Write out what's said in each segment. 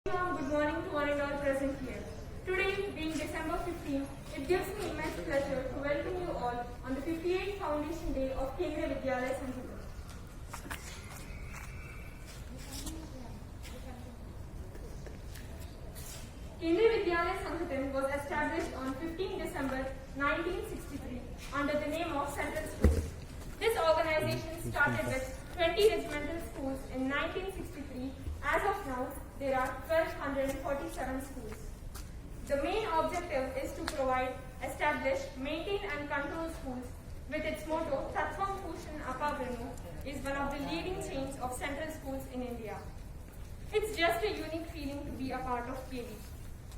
Good morning to one and all present here. Today, being December 15, it gives me immense pleasure to welcome you all on the 58th Foundation Day of Kendriya Vidyalaya Sangham. Kendriya Vidyalaya Sangham was established on 15 December 1963 under the name of Central Schools. This organization started with 20 regimental schools in 1963. As of now, there are 1,247 schools. The main objective is to provide, establish, maintain and control schools. With its motto, Tattvam Pushan Apavrinu, is one of the leading chains of central schools in India. It's just a unique feeling to be a part of KV.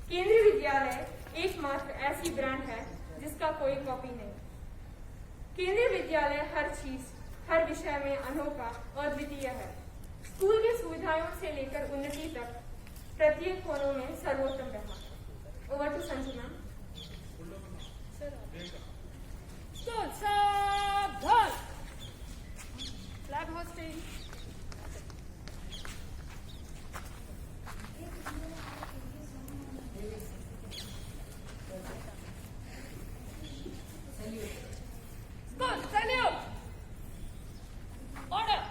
केंद्रीय विद्यालय एकमात्र ऐसी brand है जिसका कोई copy नहीं। केंद्रीय विद्यालय हर चीज, हर विषय में अनोखा और अद्वितीय है। स्कूल की सुविधाओं से लेकर उन्नति तक प्रत्येक कोनों में सर्वोत्तम रहा। Over to Sanju ma'am. सावधान, flag hosting. Good, salute. Order.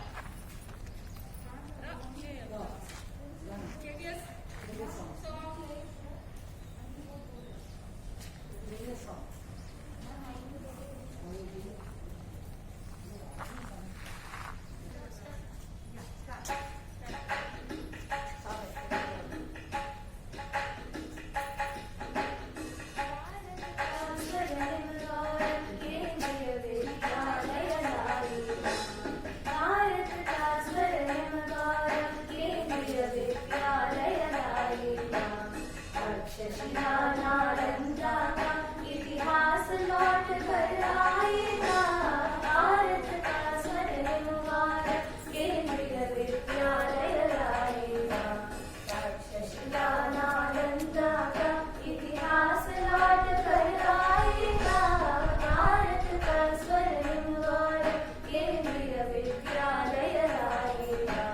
इतिहास लौट कर आएगा, भारत का स्वर्ण मुबारक केंद्रीय विद्यालय लाएगा। तक्षशिला नालंदा का इतिहास लौट कर आएगा, भारत का स्वर्ण मुबारक केंद्रीय विद्यालय लाएगा।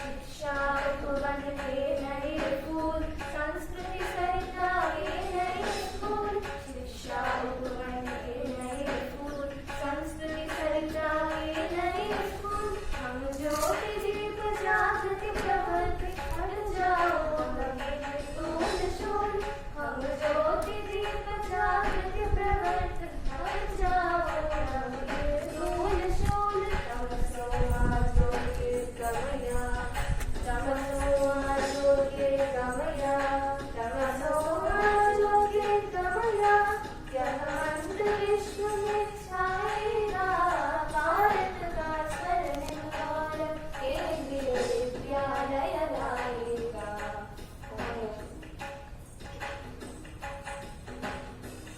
शिक्षा उपवन के नए फूल, संस्कृति सरिता के नए फूल, शिक्षा उपवन के नए फूल, संस्कृति सरिता के नए फूल। हम ज्योति दीप जागृति प्रवृत्ति हट जाओ लगे तूल शूल। हम ज्योति दीप जागृति प्रवृत्ति हट जाओ लगे तूल शूल। तमसो आजो के गमया, तमसो आजो के गमया, तमसो आजो के गमया। यह अंत विश्व में छाएगा, भारत का स्वर्ण मुबारक केंद्रीय विद्यालय लाएगा।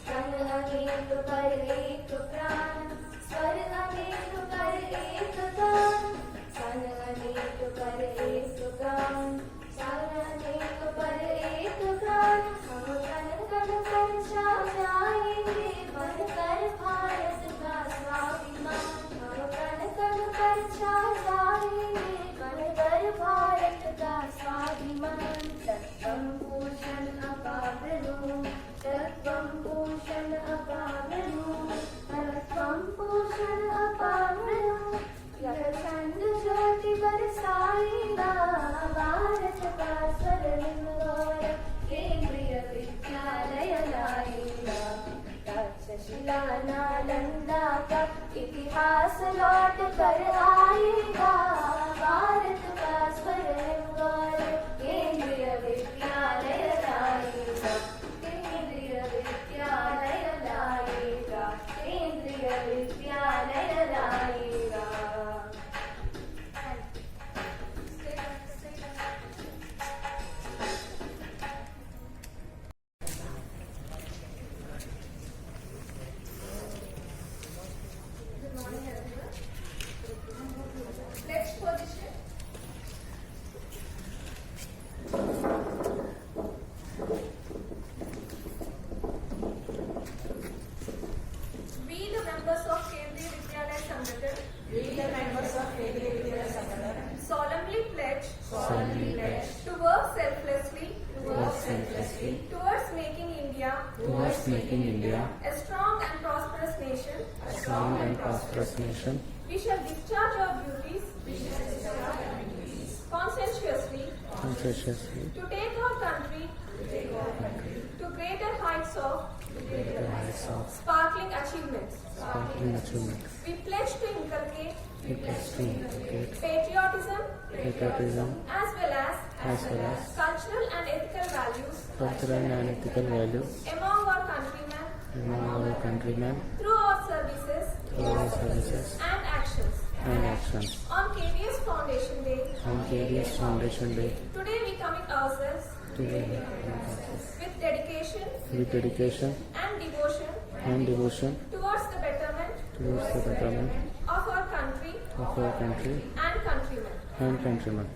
सन अनेक पर एक प्राण, स्वर अनेक पर एक गान। सन अनेक पर एक गान, सन अनेक पर एक गान। हम कण कण पर छा जाएंगे, बनकर भारत का स्वाभिमान। हम कण कण पर छा जाएंगे, बनकर भारत का स्वाभिमान। तत्वं पूषण अपावृणु, तत्वं पूषण अपावृणु, तत्वं पूषण अपावृणु। यह चंद ज्योति बरसाएगा, भारत का स्वर्ण मुबारक केंद्रीय विद्यालय लाएगा। तक्षशिला नालंदा का इतिहास लौट कर आएगा, भारत का स्वर्ण मुबारक केंद्रीय विद्यालय लाएगा। केंद्रीय विद्यालय लाएगा, केंद्रीय विद्यालय लाएगा। Next position. We the members of Kendriya Vidyalaya Sangham. We the members of Kendriya Vidyalaya Sangham Solemnly pledge solemnly pledge to work selflessly selflessly towards making India towards making India a strong and prosperous nation, a strong and prosperous nation, we shall discharge our duties conscientiously conscientiously to take our country to greater heights of the heights of sparkling achievements. sparkling achievements. We pledge to inculcate It is to inculcate patriotism patriotism as well as cultural and ethical values cultural and ethical values among our countrymen among our countrymen through our services through our services and actions. and actions. On KVS Foundation Day, On KVS Foundation Day, today we commit ourselves today, with dedication with dedication and devotion towards towards the betterment the betterment of our country of our country and countrymen. and countrymen.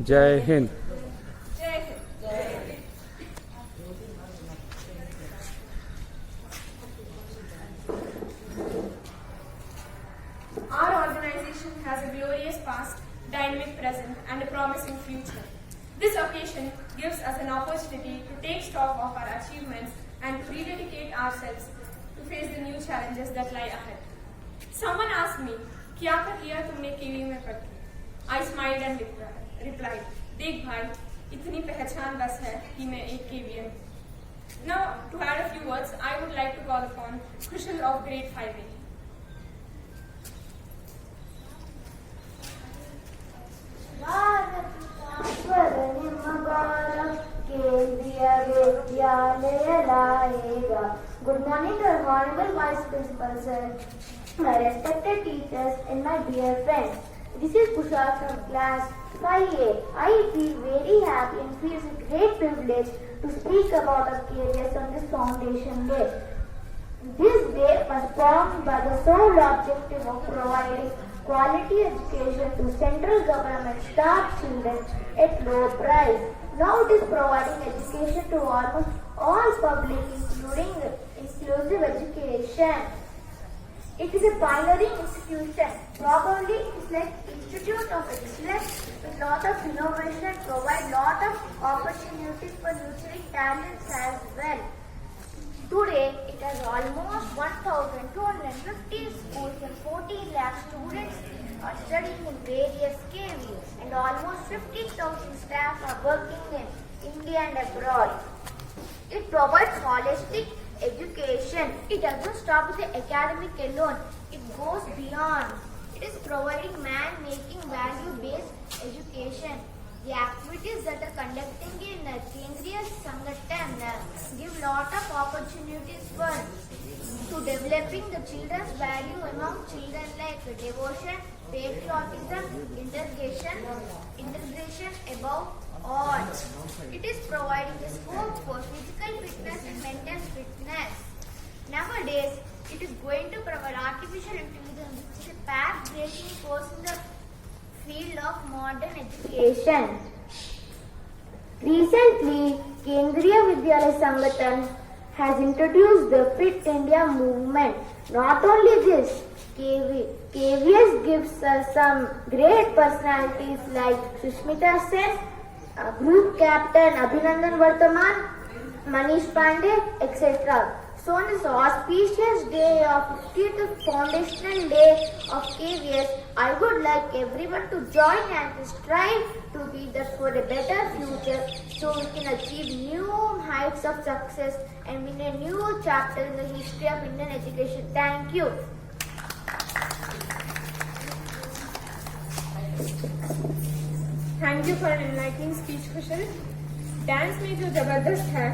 Jai Hind. Jai Hind. Our organization has a glorious past, dynamic present, and a promising future. This occasion gives us an opportunity to take stock of our achievements and rededicate ourselves to face the new challenges that lie ahead. Someone asked me, "क्या कर लिया तुमने केवी में पढ़ के?" I smiled and replied, "देख भाई, इतनी पहचान बस है कि मैं एक KVM." Now, to add a few words, I would like to call upon Kushal of Grade 5A. Good morning to our Honorable Vice Principal Sir, my respected teachers and my dear friends. This is Kusha from class 5A. I feel very happy and feels a great privilege to speak about our careers on this Foundation Day. This day was formed by the sole objective of providing quality education to central government starved children at low price. Now it is providing education to almost all public, including inclusive education. It is a pioneering institution. Probably it is like Institute of Excellence with lot of innovation and provide lot of opportunities for nurturing talents as well. Today, it has almost 1,250 schools and 14 lakh students are studying in various KVs and almost 50,000 staff are working in India and abroad. It provides holistic education. It doesn't stop with the academic alone. It goes beyond. It is providing man-making value-based education. The activities that are conducting in Kendriya Sangathan give lot of opportunities for to developing the children's value among children like devotion, patriotism, integration above all. It is providing the scope for physical fitness and mental fitness. Nowadays, it is going to provide artificial intelligence, which is a path-breaking course in the field of modern education. Recently, Kendriya Vidyalaya Sangathan has introduced the Fit India movement. Not only this, KVS gives us some great personalities like Sushmita Sen, Group Captain Abhinandan Vartaman, Manish Pandey, etc. So on this auspicious day of 50th foundational day of KVS, I would like everyone to join and strive to be there for a better future so we can achieve new heights of success and win a new chapter in the history of Indian education. Thank you. Thank you for an enlightening speech, Kushal. Dance में जो जबरदस्त है,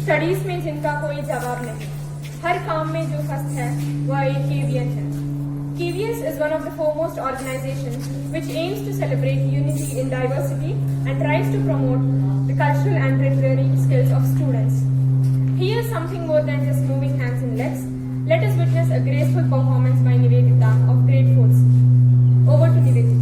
studies में जिनका कोई जवाब नहीं, हर काम में जो फर्स्ट है, वह एक KVS है. KVS is one of the foremost organizations which aims to celebrate unity in diversity and tries to promote the cultural and literary skills of students. Here is something more than just moving hands and legs. Let us witness a graceful performance by Nivedita of grade 4C. Over to Nivedita.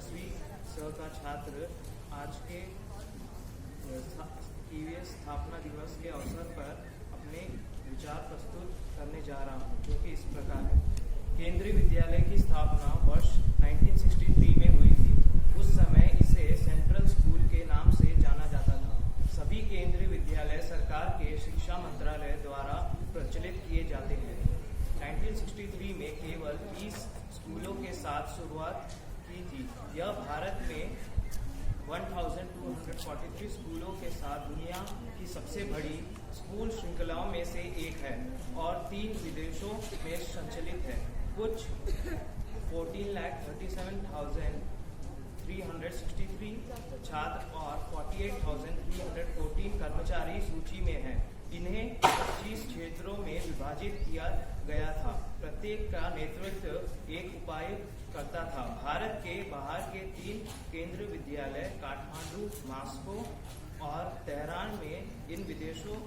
10वीं स का छात्र आज के KVS स्थापना दिवस के अवसर पर अपने विचार प्रस्तुत करने जा रहा हूँ, जो कि इस प्रकार है। केंद्रीय विद्यालय की स्थापना वर्ष 1963 में हुई थी। उस समय इसे सेंट्रल स्कूल के नाम से जाना जाता था। सभी केंद्रीय विद्यालय सरकार के शिक्षा मंत्रालय द्वारा प्रचलित किए जाते हैं। 1963 में केवल 20 स्कूलों के साथ शुरुआत की थी। यह भारत में 1243 स्कूलों के साथ दुनिया की सबसे बड़ी स्कूल श्रृंखलाओं में से एक है और 3 विदेशों में संचालित है। कुछ 14,37,363 छात्र और 48,314 कर्मचारी सूची में हैं। इन्हें 25 क्षेत्रों में विभाजित किया गया था। प्रत्येक का नेतृत्व एक उपायुक्त करता था। भारत के बाहर के 3 केंद्रीय विद्यालय काठमांडू, मॉस्को और तेहरान में इन विदेशों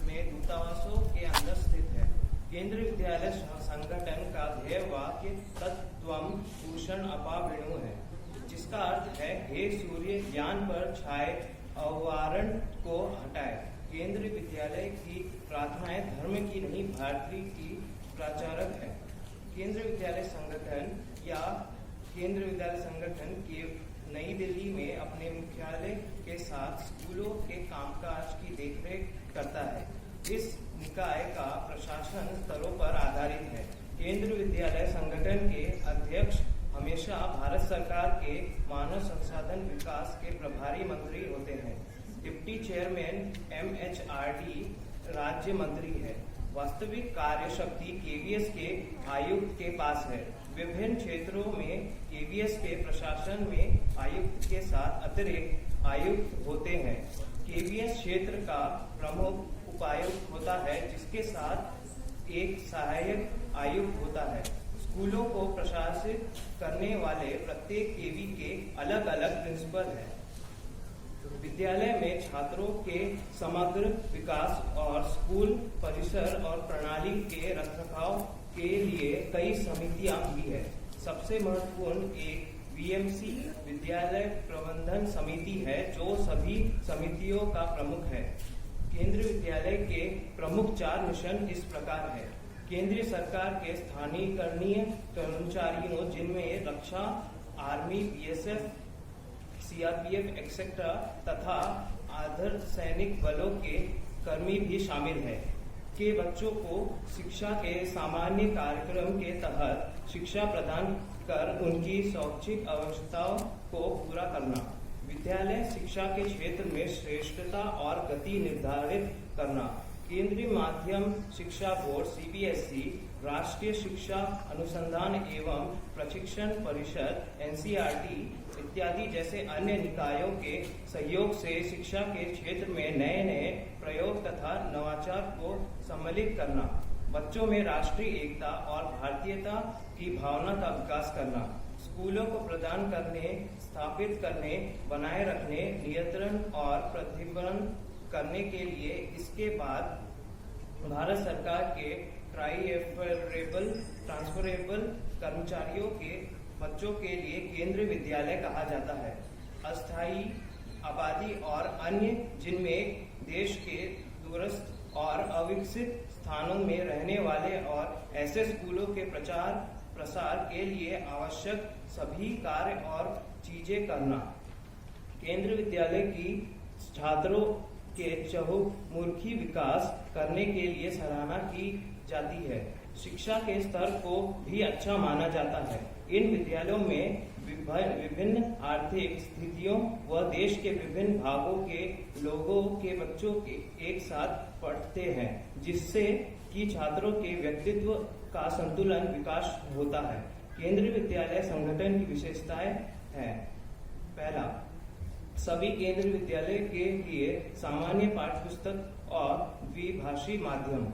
में दूतावासों के अंदर स्थित है। केंद्रीय विद्यालय संगठन का ध्येय वाक्य तत्त्वम पूषण अपाविणु है, जिसका अर्थ है हे सूर्य ज्ञान पर छाए अवारण को हटाए। केंद्रीय विद्यालय की प्रार्थनाएं धर्म की नहीं भारतीय की प्रचारक है। केंद्रीय विद्यालय संगठन या केंद्रीय विद्यालय संगठन के नई दिल्ली में अपने मुख्यालय के साथ स्कूलों के कामकाज की देखरेख करता है। इस निकाय का प्रशासन स्तरों पर आधारित है। केंद्रीय विद्यालय संगठन के अध्यक्ष हमेशा भारत सरकार के मानव संसाधन विकास के प्रभारी मंत्री होते हैं। डिप्टी चेयरमैन MHRD राज्य मंत्री है। वास्तविक कार्य शक्ति KVS के आयुक्त के पास है। विभिन्न क्षेत्रों में KVS के प्रशासन में आयुक्त के साथ अतिरिक्त आयुक्त होते हैं। KVS क्षेत्र का प्रमुख उपायुक्त होता है, जिसके साथ एक सहायक आयुक्त होता है। स्कूलों को प्रशासित करने वाले प्रत्येक KV के अलग अलग प्रिंसिपल हैं। विद्यालय में छात्रों के समग्र विकास और स्कूल परिसर और प्रणाली के रखरखाव के लिए कई समितियां भी है। सबसे महत्वपूर्ण एक VMC विद्यालय प्रबंधन समिति है, जो सभी समितियों का प्रमुख है। केंद्रीय विद्यालय के प्रमुख 4 मिशन इस प्रकार है। केंद्रीय सरकार के स्थानीयकरणीय कर्मचारियों, जिनमें रक्षा, आर्मी, BSF, CRPF एक्सेट्रा तथा अर्ध सैनिक बलों के कर्मी भी शामिल है, के बच्चों को शिक्षा के सामान्य कार्यक्रम के तहत शिक्षा प्रदान कर उनकी शैक्षिक आवश्यकताओं को पूरा करना। विद्यालय शिक्षा के क्षेत्र में श्रेष्ठता और गति निर्धारित करना। केंद्रीय माध्यम शिक्षा बोर्ड CBSE, राष्ट्रीय शिक्षा अनुसंधान एवं प्रशिक्षण परिषद NCERT इत्यादि जैसे अन्य निकायों के सहयोग से शिक्षा के क्षेत्र में नए नए प्रयोग तथा नवाचार को सम्मिलित करना। बच्चों में राष्ट्रीय एकता और भारतीयता की भावना का विकास करना। स्कूलों को प्रदान करने, स्थापित करने, बनाए रखने, नियंत्रण और प्रतिबंध करने के लिए इसके बाद भारत सरकार के ट्रांसफरेबल कर्मचारियों के बच्चों के लिए केंद्रीय विद्यालय कहा जाता है। अस्थायी आबादी और अन्य, जिनमें देश के दूरस्थ और अविकसित स्थानों में रहने वाले और ऐसे स्कूलों के प्रचार प्रसार के लिए आवश्यक सभी कार्य और चीजें करना। केंद्रीय विद्यालय की छात्रों के चहुमुखी विकास करने के लिए सराहना की जाती है। शिक्षा के स्तर को भी अच्छा माना जाता है। इन विद्यालयों में विभिन्न आर्थिक स्थितियों व देश के विभिन्न भागों के लोगों के बच्चों के एक साथ पढ़ते हैं, जिससे कि छात्रों के व्यक्तित्व का संतुलन विकास होता है। केंद्रीय विद्यालय संगठन की विशेषताएं हैं। पहला, सभी केंद्रीय विद्यालय के लिए सामान्य पाठ्यपुस्तक और द्विभाषी माध्यम।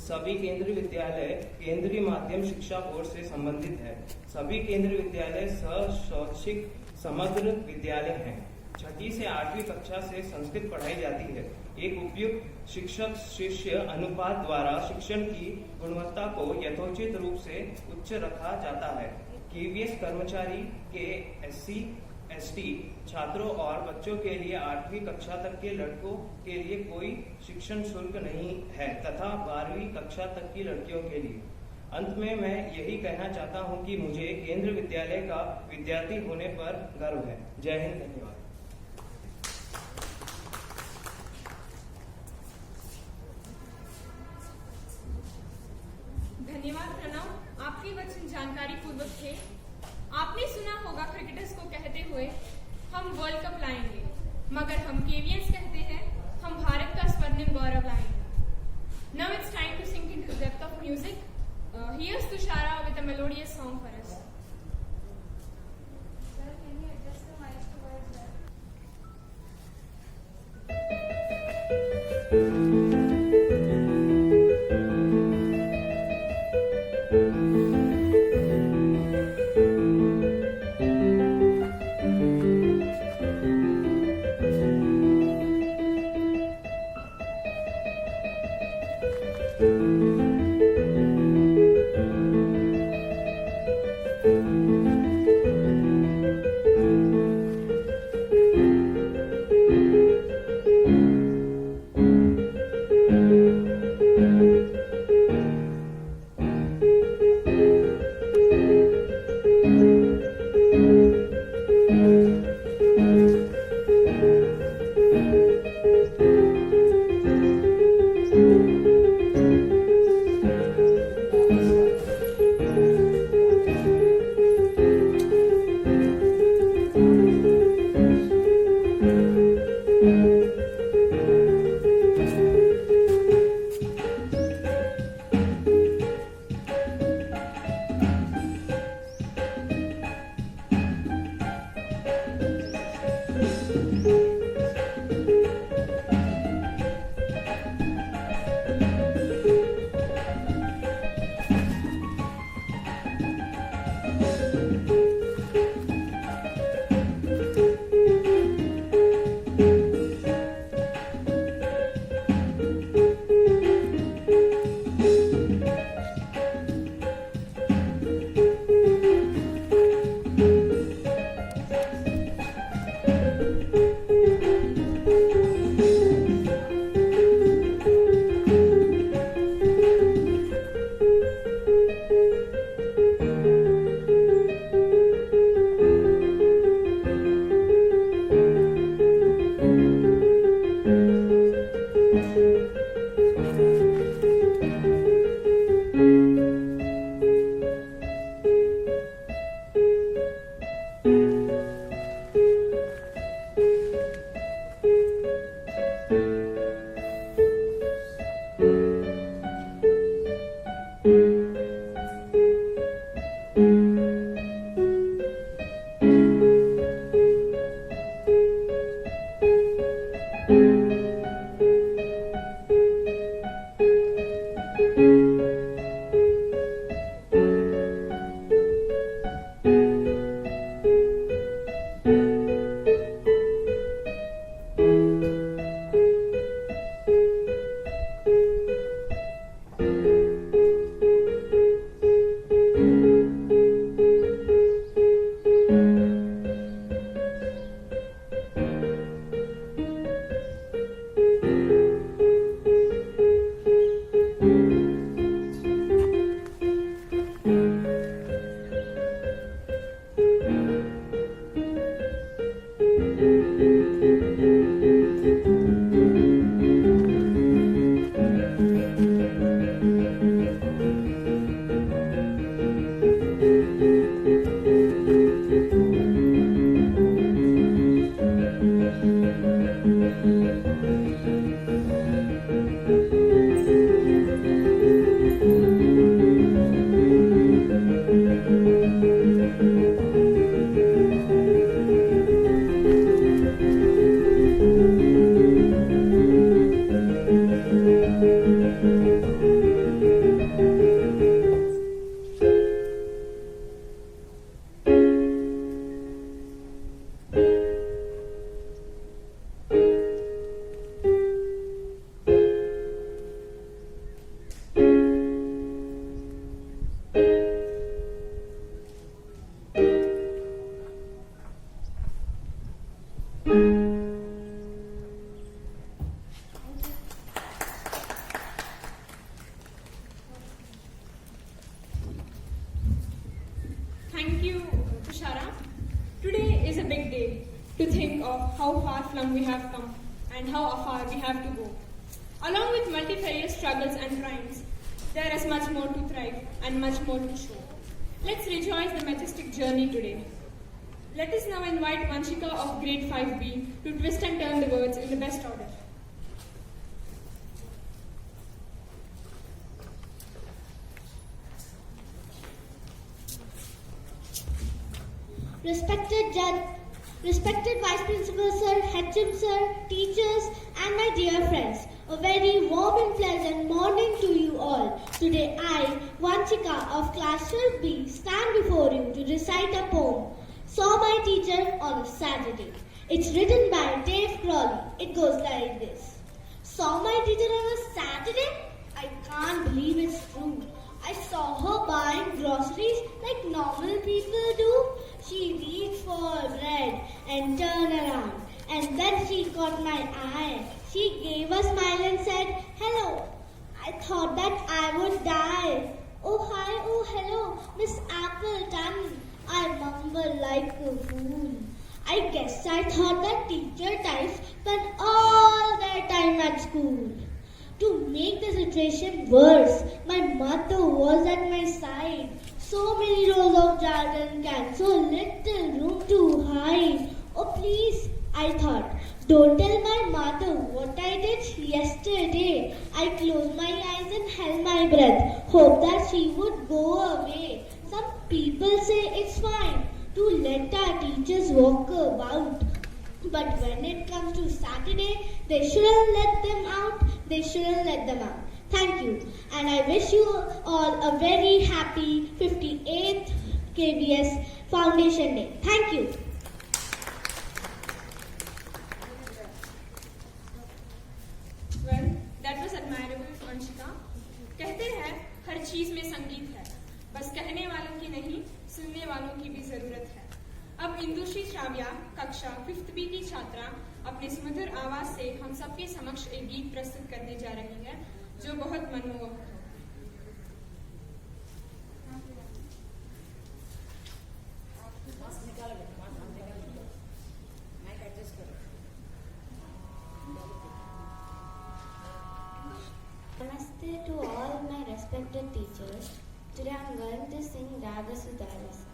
सभी केंद्रीय विद्यालय केंद्रीय माध्यम शिक्षा बोर्ड से संबंधित है। सभी केंद्रीय विद्यालय शैक्षिक समग्र विद्यालय हैं। 6ठी से 8वीं कक्षा से संस्कृत पढ़ाई जाती है। एक उपयुक्त शिक्षक शिष्य अनुपात द्वारा शिक्षण की गुणवत्ता को यथोचित रूप से उच्च रखा जाता है। केवीएस कर्मचारी के एससी एसटी छात्रों और बच्चों के लिए 8वीं कक्षा तक के लड़कों के लिए कोई शिक्षण शुल्क नहीं है तथा 12वीं कक्षा तक की लड़कियों के लिए। अंत में मैं यही कहना चाहता हूं कि मुझे केंद्रीय विद्यालय का विद्यार्थी होने पर गर्व है। जय हिंद, धन्यवाद। धन्यवाद प्रणव, आपके वचन जानकारी पूर्वक थे। आपने सुना होगा क्रिकेटर्स को कहते हुए हम वर्ल्ड कप लाएंगे, मगर हम केवीएस कहते हैं हम भारत का स्वर्णिम गौरव लाएंगे। Now it's time to sink into the depth of music. Here's Tushara with a melodious song for us. Sir, can you adjust the mic towards that? big day to think of how far flung we have come and how far we have to go. Along with multifarious struggles and triumphs, there is much more to thrive and much more to show. Let's rejoice the majestic journey today. Let us now invite Vanshika of Grade 5B to twist and turn the words in the best order. Respected Judge, respected Vice Principal Sir, HM Sir, teachers, and my dear friends, a very warm and pleasant morning to you all. Today I, Vanshika of Class 12B, stand before you to recite a poem, Saw My Teacher on a Saturday. It's written by Dave Crawley. It goes like this. Saw my teacher on a Saturday? I can't believe it's true. I saw her buying groceries like normal people do. She reached for bread and turned around, and then she caught my eye. She gave a smile and said, "Hello." I thought that I would die. "Oh hi, oh hello, Miss Appleton." I mumbled like a fool. I guess I thought that teacher types spent all their time at school. To make the situation worse, my mother was at my side. So many rows of jargon cans, so little room to hide. Oh please, I thought, don't tell my mother what I did yesterday. I closed my eyes and held my breath, hope that she would go away. Some people say it's fine to let our teachers walk about. But when it comes to Saturday, they shouldn't let them out. They shouldn't let them out. Thank you. And I wish you all a very happy 58th KBS Foundation Day. Thank you. Well, that was admirable, Vanshika. कहते हैं हर चीज में संगीत है, बस कहने वालों की नहीं, सुनने वालों की भी जरूरत है। अब इंदुश्री श्राव्या कक्षा 5th B की छात्रा अपने सुमधुर आवाज से हम सबके समक्ष एक गीत प्रस्तुत करने जा रही है जो बहुत मनमोहक है। Namaste to all my respected teachers. Today I am going to sing Raga Sudharasa.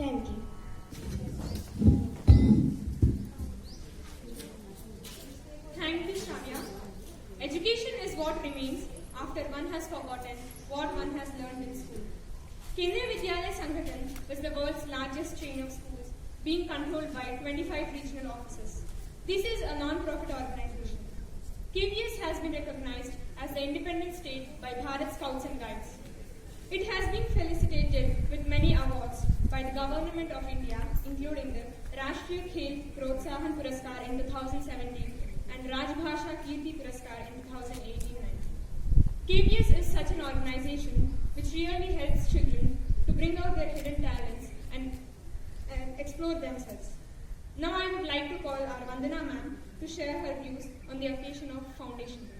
Thank you. Thank you, Shania. Education is what remains after one has forgotten what one has learned in school. Kendriya Vidyalaya Sangathan is the world's largest chain of schools, being controlled by 25 regional offices. This is a non-profit organization. KVS has been recognized as the independent state by Bharat Scouts and Guides. It has been felicitated with many awards by the Government of India, including the Rashtriya Khel Protsahan Puraskar in 2017 and Rajbhasha Kirti Puraskar in 2018-19. KVS is such an organization which really helps children to bring out their hidden talents and explore themselves. Now I would like to call our Vandana ma'am to share her views on the occasion of Foundation Day.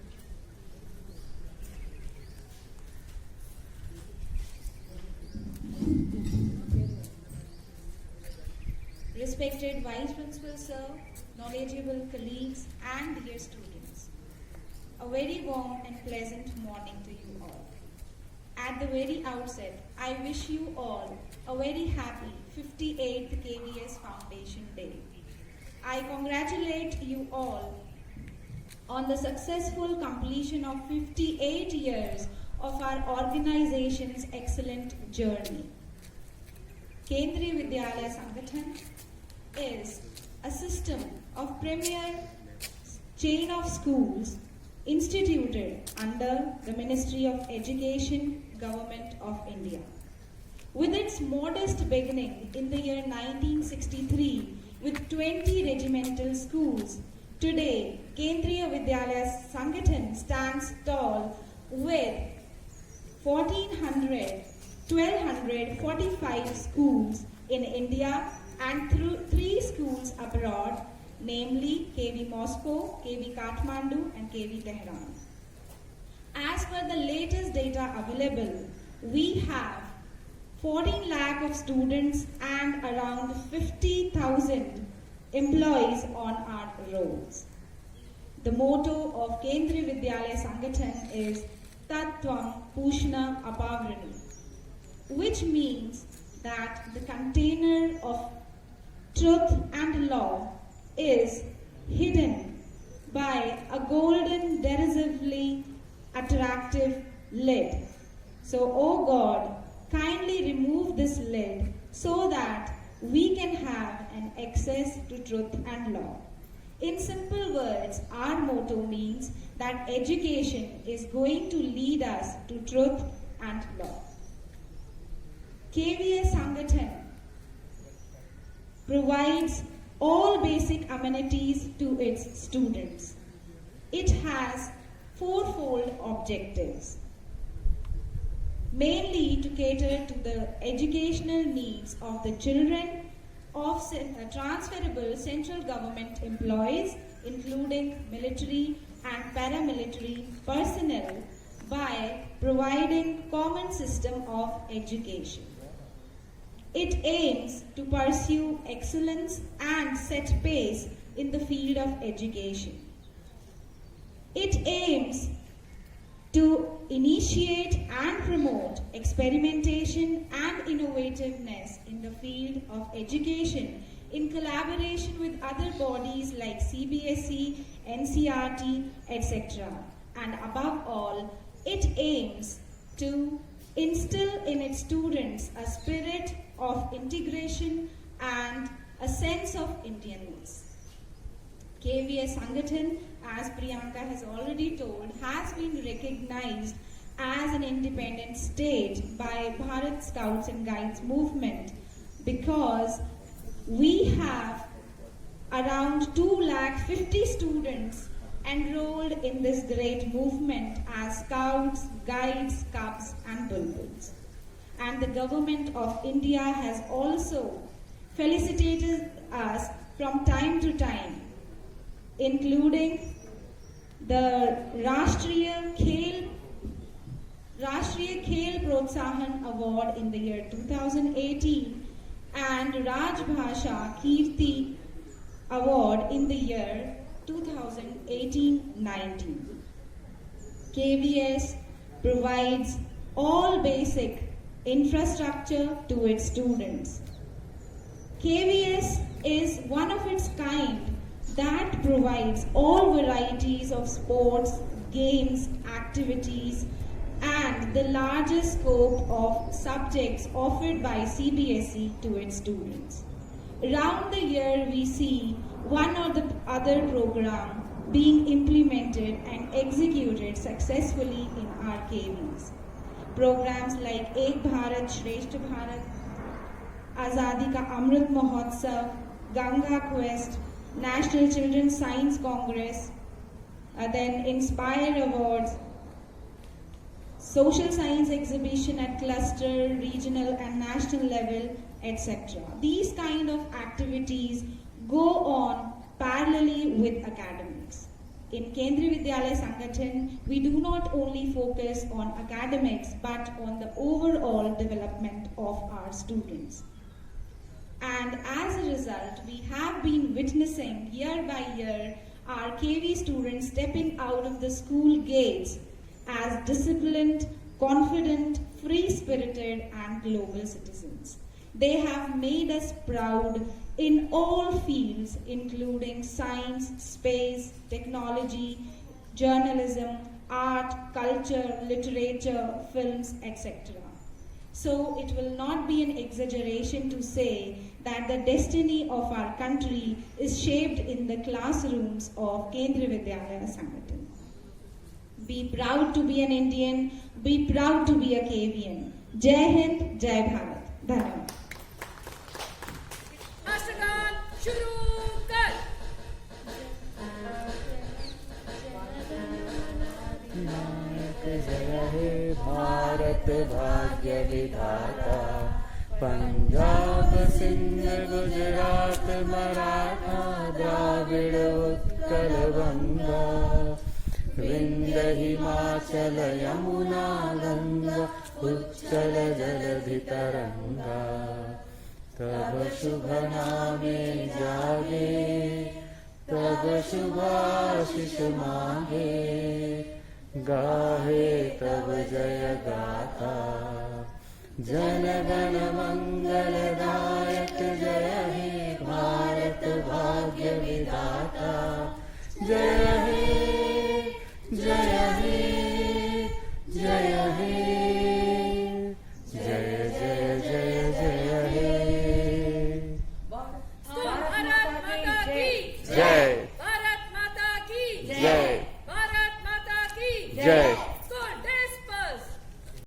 Respected Vice Principal Sir, knowledgeable colleagues and dear students, a very warm and pleasant morning to you all. At the very outset, I wish you all a very happy 58th KVS Foundation Day. I congratulate you all on the successful completion of 58 years of our organization's excellent journey. Kendriya Vidyalaya Sangathan is a system of premier chain of schools instituted under the Ministry of Education, Government of India. With its modest beginning in the year 1963 with 20 regimental schools, today Kendriya Vidyalaya Sangathan stands tall with 1,245 schools in India and 3 schools abroad, namely KV Moscow, KV Kathmandu and KV Tehran. As per the latest data available, we have 14 lakh of students and around 50,000 employees on our rolls. The motto of Kendriya Vidyalaya Sangathan is Tattvam Pushna Apavrani, which means that the container of truth and law is hidden by a golden, derisively attractive lid. So, O God, kindly remove this lid so that we can have an access to truth and law. In simple words, our motto means that education is going to lead us to truth and law. KVS Sangathan provides all basic amenities to its students. It has 4-fold objectives, mainly to cater to the educational needs of the children of transferable central government employees, including military and paramilitary personnel, by providing common system of education. It aims to pursue excellence and set pace in the field of education. It aims to initiate and promote experimentation and innovativeness in the field of education in collaboration with other bodies like CBSE, NCERT, etc. And above all, it aims to instill in its students a spirit of integration and a sense of Indianness. KVS Sangathan, as Priyanka has already told, has been recognized as an independent state by Bharat Scouts and Guides movement because we have around 250,000 students enrolled in this great movement as Scouts, Guides, Cubs and Bulbuls. And the government of India has also felicitated us from time to time, including the Rashtriya Khel Protsahan Award in the year 2018 and Rajbhasha Kirti Award in the year 2018-19. KVS provides all basic infrastructure to its students. KVS is one of its kind that provides all varieties of sports, games, activities, and the largest scope of subjects offered by CBSE to its students. Around the year, we see one or the other program being implemented and executed successfully in our KVs. Programs like Ek Bharat Shreshtha Bharat, Azadi Ka Amrit Mahotsav, Ganga Quest, National Children's Science Congress, then Inspire Awards, Social Science Exhibition at cluster, regional and national level, etc. These kind of activities go on parallelly with academics. In Kendriya Vidyalaya Sangathan, we do not only focus on academics but on the overall development of our students. And as a result, we have been witnessing year by year our KV students stepping out of the school gates as disciplined, confident, free-spirited and global citizens. They have made us proud in all fields, including science, space, technology, journalism, art, culture, literature, films, etc. So it will not be an exaggeration to say that the destiny of our country is shaped in the classrooms of Kendriya Vidyalaya Sangathan. Be proud to be an Indian, be proud to be a KVN. Jai Hind, Jai Bharat. Dhanyawad. राष्ट्रगान शुरू कर। नायक जय हे भारत भाग्य विधाता, पंजाब सिंध गुजरात मराठा द्राविड़ उत्कल बंगा, विंध्य हिमाचल यमुना गंगा उच्चल जलधि तरंगा, तब शुभ नामे जागे, तब शुभाशिष मांगे, गाहे तब जय गाथा, जन गण मंगलदायक जय हे भारत भाग्य विधाता, जय हे जय हे जय हे जय जय जय जय हे। भारत माता की जय भारत माता की जय भारत माता की जय।